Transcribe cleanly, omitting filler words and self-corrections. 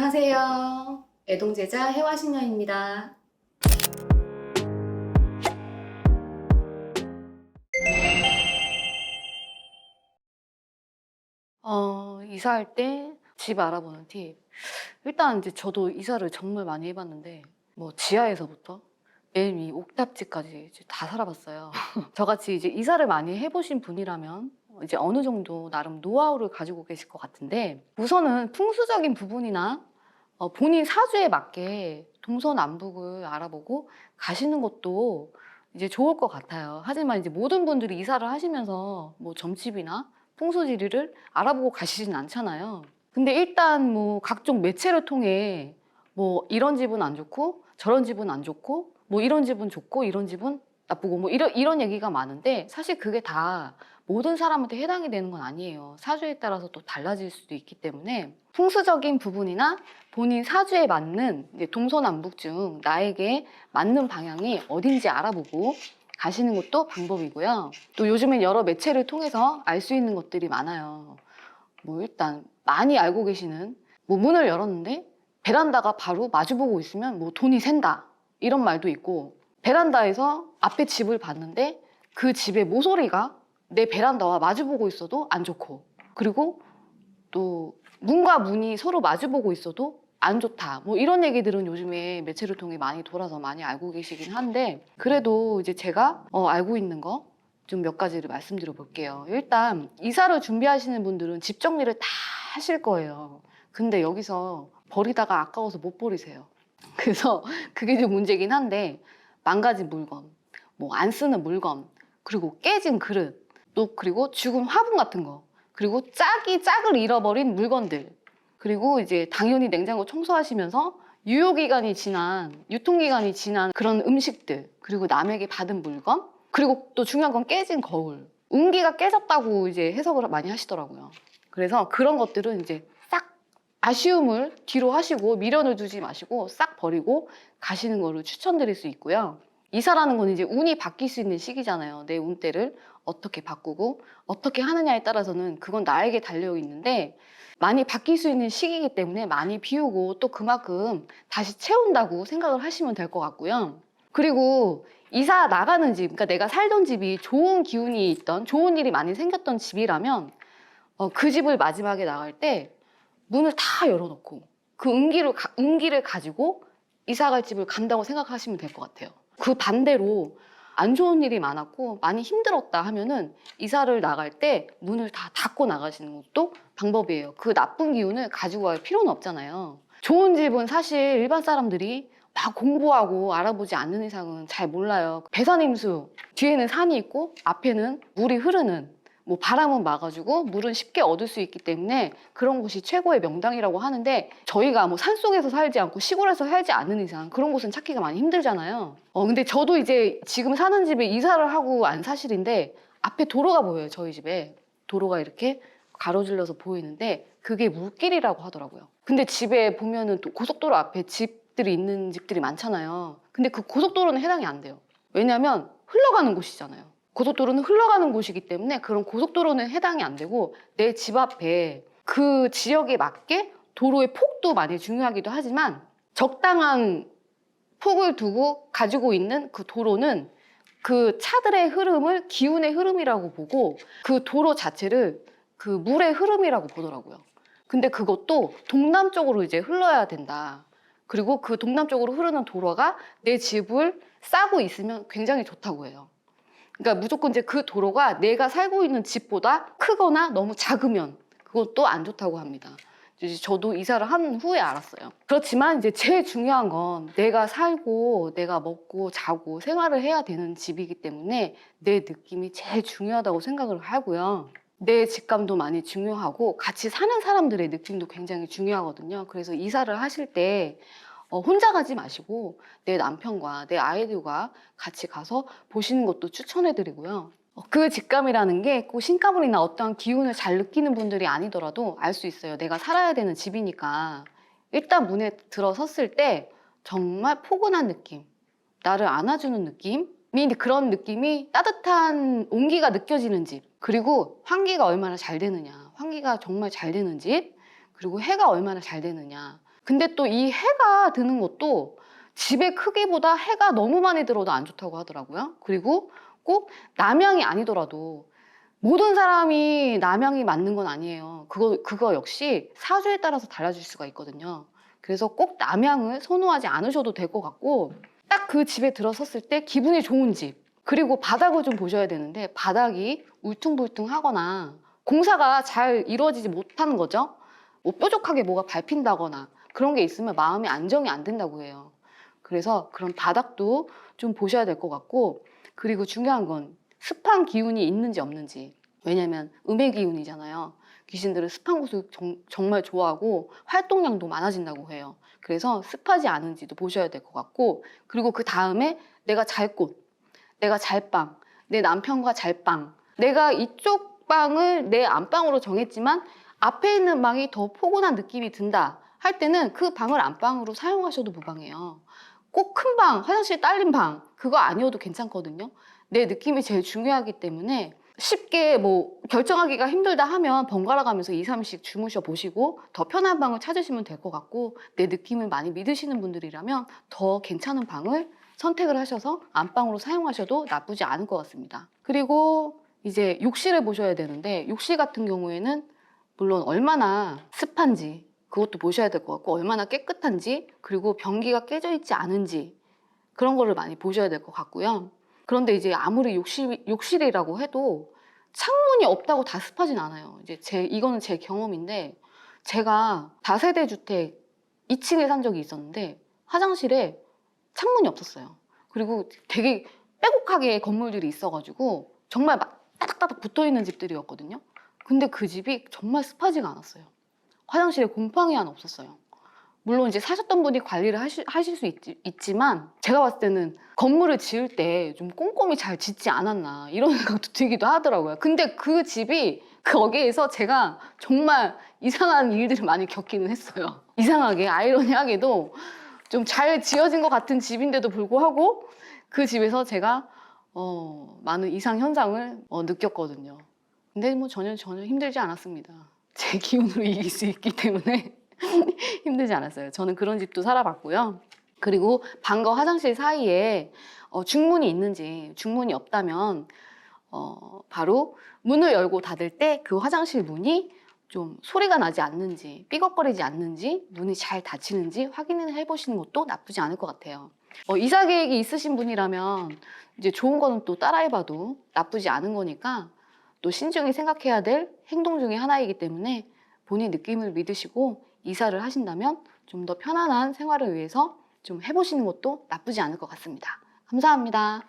안녕하세요. 애동제자 해화신녀입니다. 이사할 때 집 알아보는 팁. 일단 이제 저도 이사를 정말 많이 해봤는데, 뭐 지하에서부터 맨 위 옥탑집까지 이제 다 살아봤어요. 저같이 이제 이사를 많이 해보신 분이라면 이제 어느 정도 나름 노하우를 가지고 계실 것 같은데, 우선은 풍수적인 부분이나 본인 사주에 맞게 동서남북을 알아보고 가시는 것도 이제 좋을 것 같아요. 하지만 이제 모든 분들이 이사를 하시면서 뭐 점집이나 풍수지리를 알아보고 가시진 않잖아요. 근데 일단 뭐 각종 매체를 통해 뭐 이런 집은 안 좋고 저런 집은 안 좋고 뭐 이런 집은 좋고 이런 집은 나쁘고 뭐 이런 얘기가 많은데, 사실 그게 다 모든 사람한테 해당이 되는 건 아니에요. 사주에 따라서 또 달라질 수도 있기 때문에 풍수적인 부분이나 본인 사주에 맞는 이제 동서남북 중 나에게 맞는 방향이 어딘지 알아보고 가시는 것도 방법이고요. 또 요즘엔 여러 매체를 통해서 알 수 있는 것들이 많아요. 뭐 일단 많이 알고 계시는, 뭐 문을 열었는데 베란다가 바로 마주보고 있으면 뭐 돈이 샌다, 이런 말도 있고, 베란다에서 앞에 집을 봤는데 그 집의 모서리가 내 베란다와 마주보고 있어도 안 좋고, 그리고 또 문과 문이 서로 마주보고 있어도 안 좋다, 뭐 이런 얘기들은 요즘에 매체를 통해 많이 돌아서 많이 알고 계시긴 한데, 그래도 이제 제가 알고 있는 거 좀 몇 가지를 말씀드려 볼게요. 일단 이사를 준비하시는 분들은 집 정리를 다 하실 거예요. 근데 여기서 버리다가 아까워서 못 버리세요. 그래서 그게 좀 문제긴 한데, 망가진 물건, 뭐 안 쓰는 물건, 그리고 깨진 그릇, 또 그리고 죽은 화분 같은 거, 그리고 짝을 잃어버린 물건들, 그리고 이제 당연히 냉장고 청소하시면서 유통기간이 지난 그런 음식들, 그리고 남에게 받은 물건, 그리고 또 중요한 건 깨진 거울. 운기가 깨졌다고 이제 해석을 많이 하시더라고요. 그래서 그런 것들은 이제 싹 아쉬움을 뒤로 하시고 미련을 두지 마시고 싹 버리고 가시는 거를 추천드릴 수 있고요. 이사라는 건 이제 운이 바뀔 수 있는 시기잖아요. 내 운대를 어떻게 바꾸고 어떻게 하느냐에 따라서는 그건 나에게 달려 있는데, 많이 바뀔 수 있는 시기이기 때문에 많이 비우고 또 그만큼 다시 채운다고 생각을 하시면 될 것 같고요. 그리고 이사 나가는 집, 그러니까 내가 살던 집이 좋은 기운이 있던, 좋은 일이 많이 생겼던 집이라면 그 집을 마지막에 나갈 때 문을 다 열어놓고 그 운기를 가지고 이사 갈 집을 간다고 생각하시면 될 것 같아요. 그 반대로 안 좋은 일이 많았고 많이 힘들었다 하면은 이사를 나갈 때 문을 다 닫고 나가시는 것도 방법이에요. 그 나쁜 기운을 가지고 갈 필요는 없잖아요. 좋은 집은 사실 일반 사람들이 막 공부하고 알아보지 않는 이상은 잘 몰라요. 배산임수, 뒤에는 산이 있고 앞에는 물이 흐르는, 뭐 바람은 막아주고 물은 쉽게 얻을 수 있기 때문에 그런 곳이 최고의 명당이라고 하는데, 저희가 뭐 산속에서 살지 않고 시골에서 살지 않는 이상 그런 곳은 찾기가 많이 힘들잖아요. 근데 저도 이제 지금 사는 집에 이사를 하고 안 사실인데 앞에 도로가 보여요. 저희 집에 도로가 이렇게 가로질러서 보이는데 그게 물길이라고 하더라고요. 근데 집에 보면은 또 고속도로 앞에 집들이 있는 집들이 많잖아요. 근데 그 고속도로는 해당이 안 돼요. 왜냐하면 흘러가는 곳이잖아요. 고속도로는 흘러가는 곳이기 때문에 그런 고속도로는 해당이 안 되고, 내 집 앞에 그 지역에 맞게 도로의 폭도 많이 중요하기도 하지만 적당한 폭을 두고 가지고 있는 그 도로는 그 차들의 흐름을 기운의 흐름이라고 보고 그 도로 자체를 그 물의 흐름이라고 보더라고요. 근데 그것도 동남쪽으로 이제 흘러야 된다. 그리고 그 동남쪽으로 흐르는 도로가 내 집을 싸고 있으면 굉장히 좋다고 해요. 그러니까 무조건 이제 그 도로가 내가 살고 있는 집보다 크거나 너무 작으면 그것도 안 좋다고 합니다. 이제 저도 이사를 한 후에 알았어요. 그렇지만 이제 제일 중요한 건 내가 살고 내가 먹고 자고 생활을 해야 되는 집이기 때문에 내 느낌이 제일 중요하다고 생각을 하고요. 내 직감도 많이 중요하고 같이 사는 사람들의 느낌도 굉장히 중요하거든요. 그래서 이사를 하실 때 혼자 가지 마시고 내 남편과 내 아이들과 같이 가서 보시는 것도 추천해드리고요. 그 직감이라는 게 꼭 신가물이나 어떠한 기운을 잘 느끼는 분들이 아니더라도 알 수 있어요. 내가 살아야 되는 집이니까. 일단 문에 들어섰을 때 정말 포근한 느낌, 나를 안아주는 느낌이, 그런 느낌이 따뜻한 온기가 느껴지는 집, 그리고 환기가 얼마나 잘 되느냐, 환기가 정말 잘 되는 집, 그리고 해가 얼마나 잘 되느냐, 근데 또 이 해가 드는 것도 집의 크기보다 해가 너무 많이 들어도 안 좋다고 하더라고요. 그리고 꼭 남향이 아니더라도 모든 사람이 남향이 맞는 건 아니에요. 그거 역시 사주에 따라서 달라질 수가 있거든요. 그래서 꼭 남향을 선호하지 않으셔도 될 것 같고, 딱 그 집에 들어섰을 때 기분이 좋은 집, 그리고 바닥을 좀 보셔야 되는데 바닥이 울퉁불퉁하거나 공사가 잘 이루어지지 못하는 거죠. 뭐 뾰족하게 뭐가 밟힌다거나 그런 게 있으면 마음이 안정이 안 된다고 해요. 그래서 그런 바닥도 좀 보셔야 될 것 같고, 그리고 중요한 건 습한 기운이 있는지 없는지. 왜냐면 음의 기운이잖아요. 귀신들은 습한 곳을 정말 좋아하고 활동량도 많아진다고 해요. 그래서 습하지 않은지도 보셔야 될 것 같고, 그리고 그 다음에 내가 잘 곳, 내가 잘 방, 내 남편과 잘 방, 내가 이쪽 방을 내 안방으로 정했지만 앞에 있는 방이 더 포근한 느낌이 든다 할 때는 그 방을 안방으로 사용하셔도 무방해요. 꼭 큰 방, 화장실 딸린 방, 그거 아니어도 괜찮거든요. 내 느낌이 제일 중요하기 때문에 쉽게 뭐 결정하기가 힘들다 하면 번갈아 가면서 2, 3씩 주무셔 보시고 더 편한 방을 찾으시면 될 것 같고, 내 느낌을 많이 믿으시는 분들이라면 더 괜찮은 방을 선택을 하셔서 안방으로 사용하셔도 나쁘지 않을 것 같습니다. 그리고 이제 욕실을 보셔야 되는데, 욕실 같은 경우에는 물론 얼마나 습한지 그것도 보셔야 될 것 같고, 얼마나 깨끗한지, 그리고 변기가 깨져 있지 않은지 그런 거를 많이 보셔야 될 것 같고요. 그런데 이제 아무리 욕실이라고 해도 창문이 없다고 다 습하진 않아요. 이거는 제 경험인데, 제가 다세대 주택 2층에 산 적이 있었는데 화장실에 창문이 없었어요. 그리고 되게 빼곡하게 건물들이 있어가지고 정말 막 따닥따닥 붙어있는 집들이었거든요. 근데 그 집이 정말 습하지가 않았어요. 화장실에 곰팡이 하나 없었어요. 물론 이제 사셨던 분이 관리를 하실 수 있지만 제가 봤을 때는 건물을 지을 때 좀 꼼꼼히 잘 짓지 않았나 이런 생각도 들기도 하더라고요. 근데 그 집이 거기에서 제가 정말 이상한 일들을 많이 겪기는 했어요. 이상하게 아이러니하게도 좀 잘 지어진 것 같은 집인데도 불구하고 그 집에서 제가 많은 이상 현상을 느꼈거든요. 근데 뭐 전혀 힘들지 않았습니다. 제 기운으로 이길 수 있기 때문에 힘들지 않았어요. 저는 그런 집도 살아봤고요. 그리고 방과 화장실 사이에 중문이 있는지, 중문이 없다면 바로 문을 열고 닫을 때 그 화장실 문이 좀 소리가 나지 않는지, 삐걱거리지 않는지, 문이 잘 닫히는지 확인을 해보시는 것도 나쁘지 않을 것 같아요. 이사 계획이 있으신 분이라면 이제 좋은 거는 또 따라해봐도 나쁘지 않은 거니까 또 신중히 생각해야 될 행동 중에 하나이기 때문에 본인 느낌을 믿으시고 이사를 하신다면 좀 더 편안한 생활을 위해서 좀 해보시는 것도 나쁘지 않을 것 같습니다. 감사합니다.